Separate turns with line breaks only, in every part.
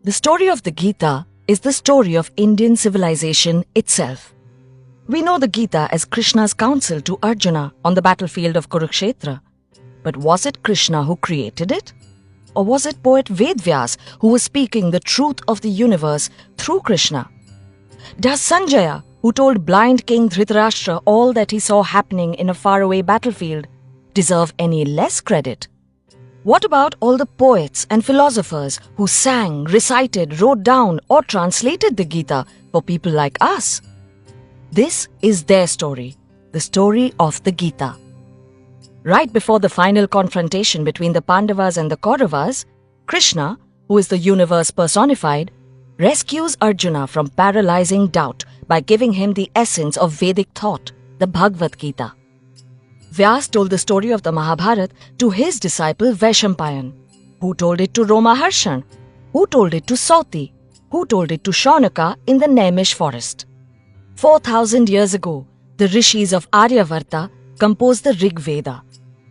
The story of the Gita is the story of Indian civilization itself. We know the Gita as Krishna's counsel to Arjuna on the battlefield of Kurukshetra. But was it Krishna who created it? Or was it poet Vedvyas who was speaking the truth of the universe through Krishna? Does Sanjaya, who told blind King Dhritarashtra all that he saw happening in a faraway battlefield, deserve any less credit? What about all the poets and philosophers who sang, recited, wrote down or translated the Gita for people like us? This is their story, the story of the Gita. Right before the final confrontation between the Pandavas and the Kauravas, Krishna, who is the universe personified, rescues Arjuna from paralyzing doubt by giving him the essence of Vedic thought, the Bhagavath Gheetha. Vyas told the story of the Mahabharata to his disciple Vaishampayan, who told it to Romaharshan, who told it to Sauti, who told it to Shaunaka in the Naimish forest. 4,000 years ago, the rishis of Aryavarta composed the Rig Veda.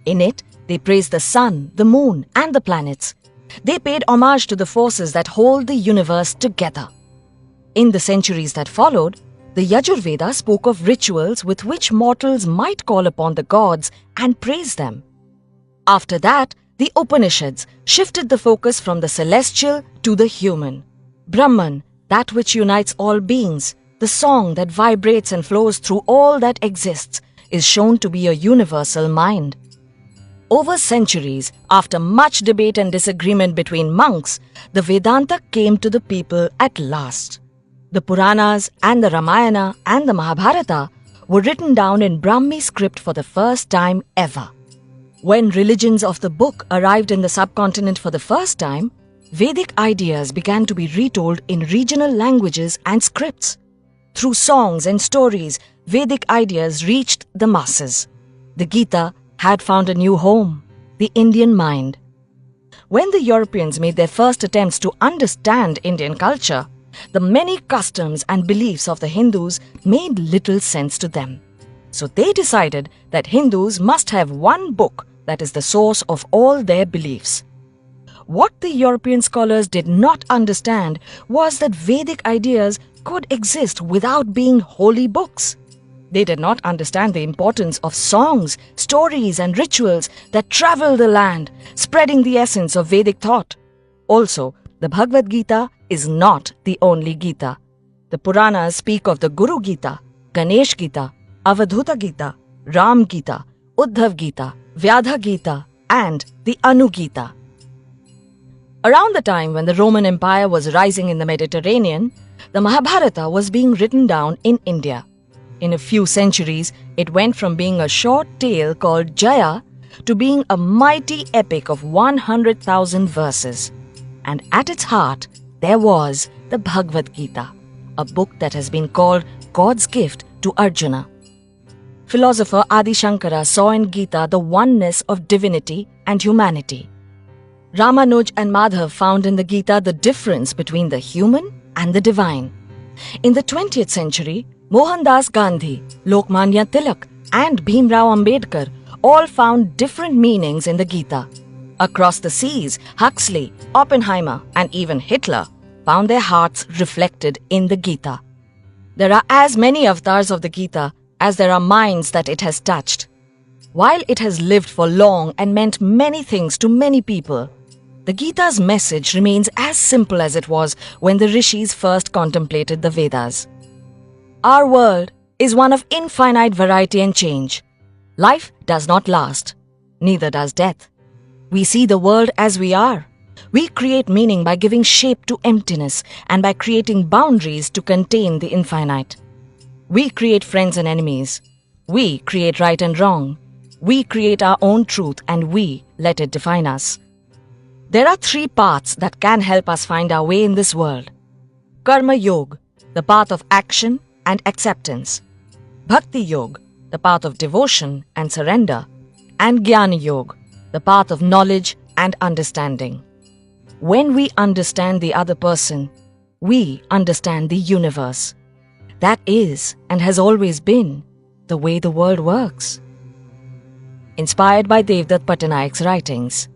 In it, they praised the sun, the moon, and the planets. They paid homage to the forces that hold the universe together. In the centuries that followed, the Yajurveda spoke of rituals with which mortals might call upon the gods and praise them. After that, the Upanishads shifted the focus from the celestial to the human. Brahman, that which unites all beings, the song that vibrates and flows through all that exists, is shown to be a universal mind. Over centuries, after much debate and disagreement between monks, the Vedanta came to the people at last. The Puranas and the Ramayana and the Mahabharata were written down in Brahmi script for the first time ever. When religions of the book arrived in the subcontinent for the first time, Vedic ideas began to be retold in regional languages and scripts. Through songs and stories, Vedic ideas reached the masses. The Gita had found a new home, the Indian mind. When the Europeans made their first attempts to understand Indian culture, the many customs and beliefs of the Hindus made little sense to them. So they decided that Hindus must have one book that is the source of all their beliefs. What the European scholars did not understand was that Vedic ideas could exist without being holy books. They did not understand the importance of songs, stories, and rituals that travel the land, spreading the essence of Vedic thought. Also, the Bhagavad Gita is not the only Gita. The Puranas speak of the Guru Gita, Ganesh Gita, Avadhuta Gita, Ram Gita, Uddhav Gita, Vyadha Gita, and the Anu Gita. Around the time when the Roman Empire was rising in the Mediterranean, the Mahabharata was being written down in India. In a few centuries, it went from being a short tale called Jaya to being a mighty epic of 100,000 verses. And at its heart, there was the Bhagavad Gita, a book that has been called God's gift to Arjuna. Philosopher Adi Shankara saw in Gita the oneness of divinity and humanity. Ramanuj and Madhav found in the Gita the difference between the human and the divine. In the 20th century, Mohandas Gandhi, Lokmanya Tilak, and Bhimrao Ambedkar all found different meanings in the Gita. Across the seas, Huxley, Oppenheimer, and even Hitler found their hearts reflected in the Gita. There are as many avatars of the Gita as there are minds that it has touched. While it has lived for long and meant many things to many people, the Gita's message remains as simple as it was when the rishis first contemplated the Vedas. Our world is one of infinite variety and change. Life does not last, neither does death. We see the world as we are. We create meaning by giving shape to emptiness and by creating boundaries to contain the infinite. We create friends and enemies. We create right and wrong. We create our own truth and we let it define us. There are 3 paths that can help us find our way in this world. Karma Yoga, the path of action and acceptance. Bhakti Yoga, the path of devotion and surrender. And Jnana Yoga, the path of knowledge and understanding. When we understand the other person, we understand the universe. That is and has always been the way the world works. Inspired by Devdutt Pattanayak's writings.